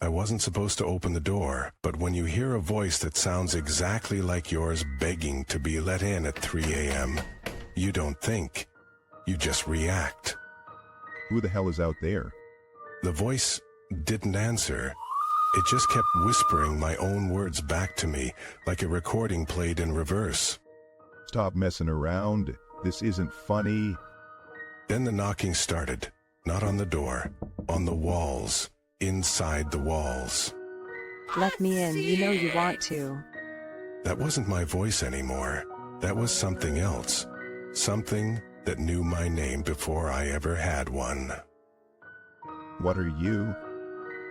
wasn't supposed to open the door, but when you hear a voice that sounds exactly like yours begging to be let in at 3 a.m., you don't think. You just react. Who the hell is out there? The voice didn't answer. It just kept whispering my own words back to me, like a recording played in reverse. Stop messing around. This isn't funny. Then the knocking started. Not on the door, on the walls, inside the walls. Let me in, you know you want to. That wasn't my voice anymore. That was something else. Something that knew my name before I ever had one. What are you?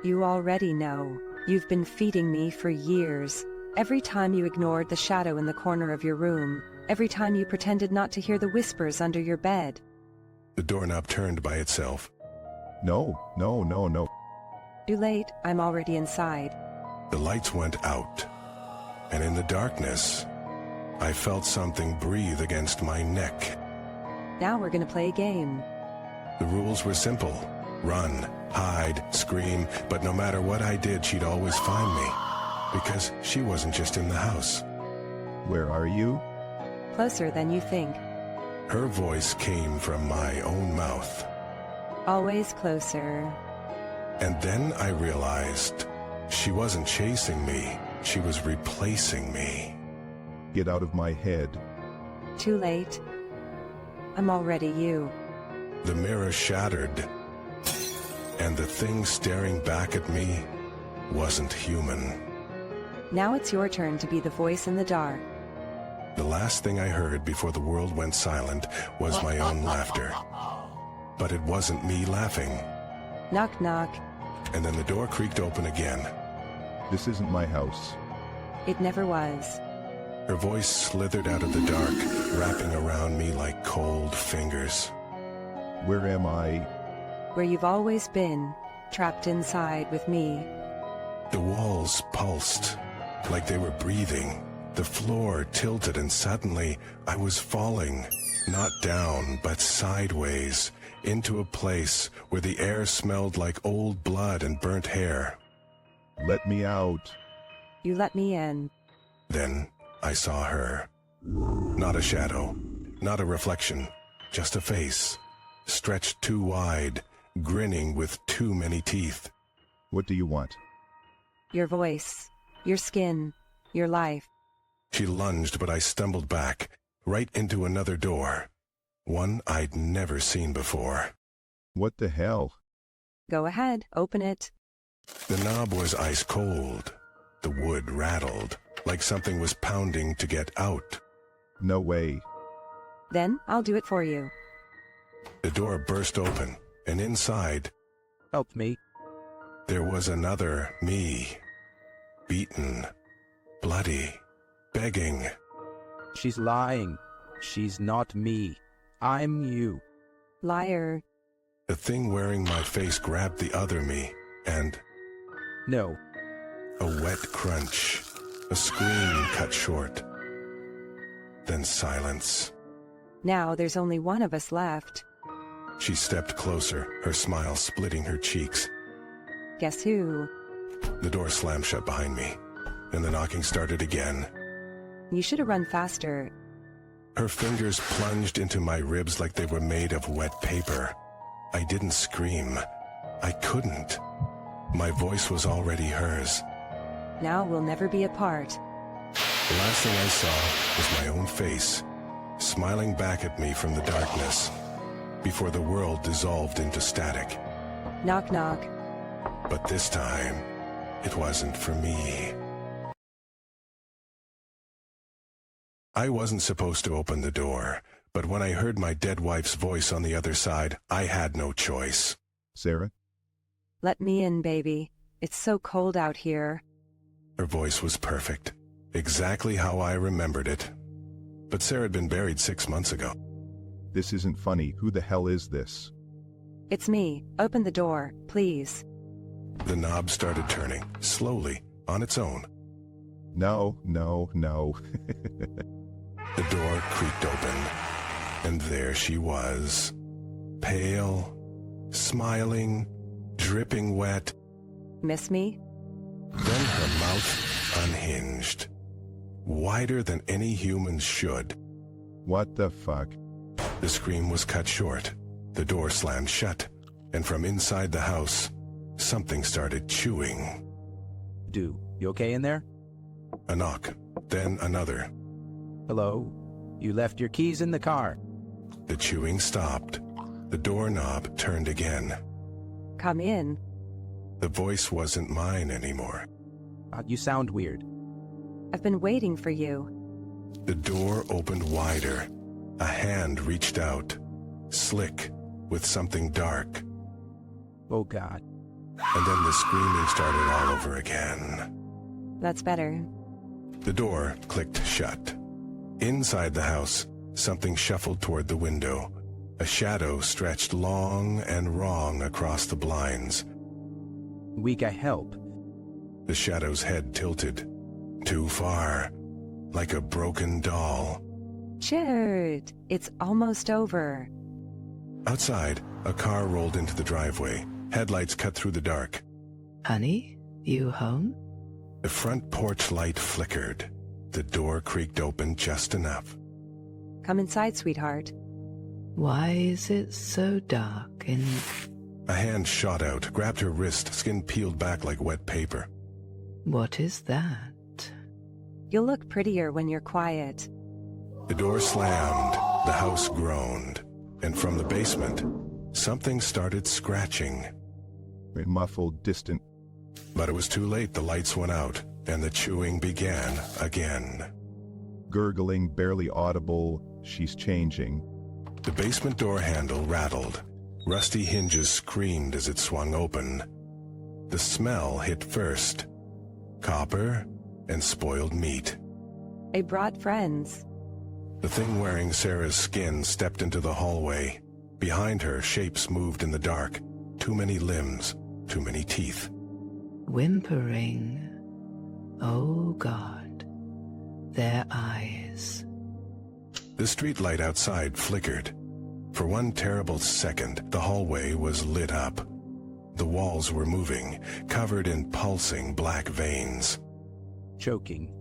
You already know. You've been feeding me for years. Every time you ignored the shadow in the corner of your room, every time you pretended not to hear the whispers under your bed. The doorknob turned by itself. No. Too late, I'm already inside. The lights went out, and in the darkness, I felt something breathe against my neck. Now we're gonna play a game. The rules were simple. Run, hide, scream, but no matter what I did, she'd always find me. Because she wasn't just in the house. Where are you? Closer than you think. Her voice came from my own mouth. Always closer. And then I realized she wasn't chasing me. She was replacing me. Get out of my head. Too late. I'm already you. The mirror shattered, and the thing staring back at me wasn't human. Now it's your turn to be the voice in the dark. The last thing I heard before the world went silent was my own laughter. But it wasn't me laughing. Knock knock. And then the door creaked open again. This isn't my house. It never was. Her voice slithered out of the dark, wrapping around me like cold fingers. Where am I? Where you've always been, trapped inside with me. The walls pulsed, like they were breathing. The floor tilted, and suddenly I was falling, not down, but sideways, into a place where the air smelled like old blood and burnt hair. Let me out. You let me in. Then I saw her. Not a shadow, not a reflection, just a face, stretched too wide, grinning with too many teeth. What do you want? Your voice, your skin, your life. She lunged, but I stumbled back, right into another door. One I'd never seen before. What the hell? Go ahead, open it. The knob was ice cold. The wood rattled, like something was pounding to get out. No way. Then I'll do it for you. The door burst open, and inside, Help me. there was another me. Beaten, bloody, begging. She's lying. She's not me. I'm you. Liar. The thing wearing my face grabbed the other me, and No. a wet crunch, a scream cut short. Then silence. Now there's only one of us left. She stepped closer, her smile splitting her cheeks. Guess who? The door slammed shut behind me, and the knocking started again. You should have run faster. Her fingers plunged into my ribs like they were made of wet paper. I didn't scream. I couldn't. My voice was already hers. Now we'll never be apart. The last thing I saw was my own face, smiling back at me from the darkness, before the world dissolved into static. Knock knock. But this time, it wasn't for me. I wasn't supposed to open the door, but when I heard my dead wife's voice on the other side, I had no choice. Sarah? Let me in, baby. It's so cold out here. Her voice was perfect, exactly how I remembered it. But Sarah had been buried 6 months ago. This isn't funny. Who the hell is this? It's me. Open the door, please. The knob started turning, slowly, on its own. No. The door creaked open, and there she was. Pale, smiling, dripping wet. Miss me? Then her mouth unhinged, wider than any human should. What the fuck? The scream was cut short. The door slammed shut, and from inside the house, something started chewing. You okay in there? A knock, then another. Hello? You left your keys in the car. The chewing stopped. The doorknob turned again. Come in. The voice wasn't mine anymore. You sound weird. I've been waiting for you. The door opened wider. A hand reached out, slick, with something dark. Oh, God. And then the screaming started all over again. That's better. The door clicked shut. Inside the house, something shuffled toward the window. A shadow stretched long and wrong across the blinds. We got help. The shadow's head tilted. Too far. Like a broken doll. Chert, it's almost over. Outside, a car rolled into the driveway. Headlights cut through the dark. Honey, you home? The front porch light flickered. The door creaked open just enough. Come inside, sweetheart. Why is it so dark in... A hand shot out, grabbed her wrist, skin peeled back like wet paper. What is that? You'll look prettier when you're quiet. The door slammed, the house groaned, and from the basement, something started scratching. A muffled, distant... But it was too late. The lights went out, and the chewing began again. Gurgling, barely audible, she's changing. The basement door handle rattled. Rusty hinges screamed as it swung open. The smell hit first. Copper and spoiled meat. I brought friends. The thing wearing Sarah's skin stepped into the hallway. Behind her, shapes moved in the dark. Too many limbs, too many teeth. Whimpering. Oh, God. Their eyes. The streetlight outside flickered. For one terrible second, the hallway was lit up. The walls were moving, covered in pulsing black veins. Choking.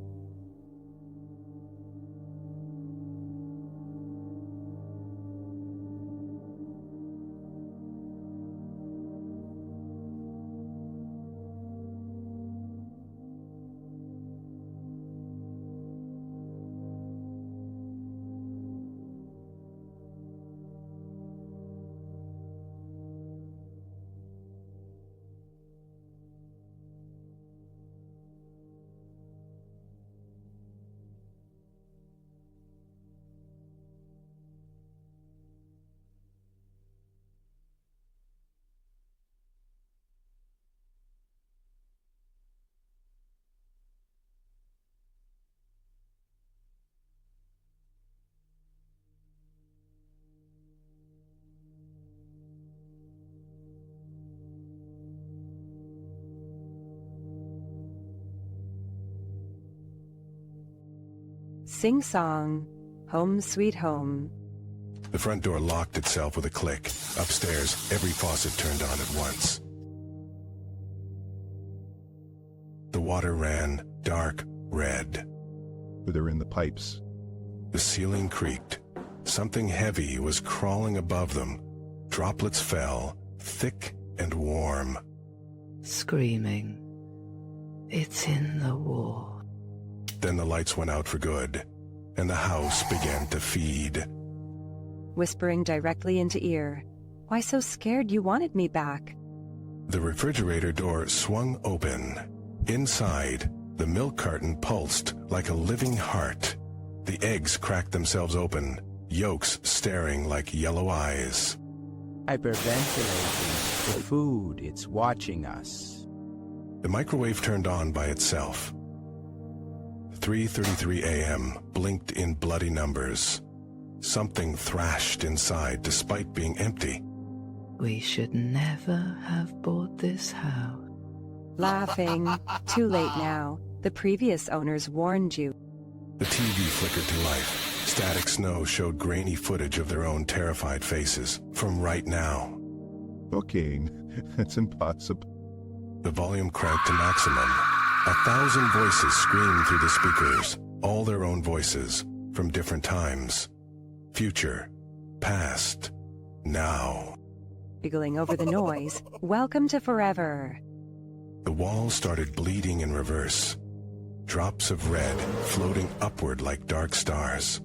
Sing song. Home sweet home. The front door locked itself with a click. Upstairs, every faucet turned on at once. The water ran dark red. They're in the pipes. The ceiling creaked. Something heavy was crawling above them. Droplets fell, thick and warm. Screaming. It's in the wall. Then the lights went out for good, and the house began to feed. Whispering directly into ear. Why so scared you wanted me back? The refrigerator door swung open. Inside, the milk carton pulsed like a living heart. The eggs cracked themselves open, yolks staring like yellow eyes. Hyperventilating. The food, it's watching us. The microwave turned on by itself. 3:33 a.m. blinked in bloody numbers. Something thrashed inside despite being empty. We should never have bought this house. Laughing. Too late now. The previous owners warned you. The TV flickered to life. Static snow showed grainy footage of their own terrified faces from right now. Booking. It's impossible. The volume cranked to maximum. 1,000 voices screamed through the speakers, all their own voices, from different times. Future, past, now. Giggling over the noise, welcome to forever. The walls started bleeding in reverse. Drops of red floating upward like dark stars.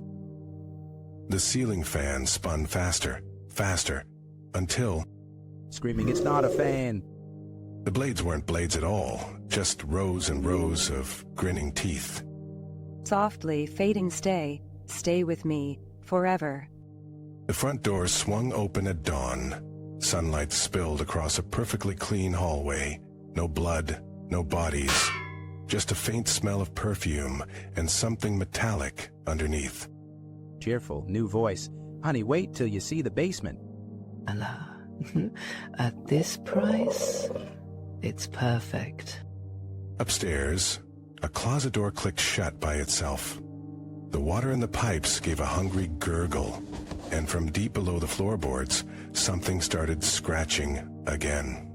The ceiling fan spun faster, faster, until... Screaming, it's not a fan. The blades weren't blades at all, just rows and rows of grinning teeth. Softly fading stay with me, forever. The front door swung open at dawn. Sunlight spilled across a perfectly clean hallway. No blood, no bodies. Just a faint smell of perfume and something metallic underneath. Cheerful, new voice. Honey, wait till you see the basement. Allah, at this price, it's perfect. Upstairs, a closet door clicked shut by itself. The water in the pipes gave a hungry gurgle, and from deep below the floorboards, something started scratching again.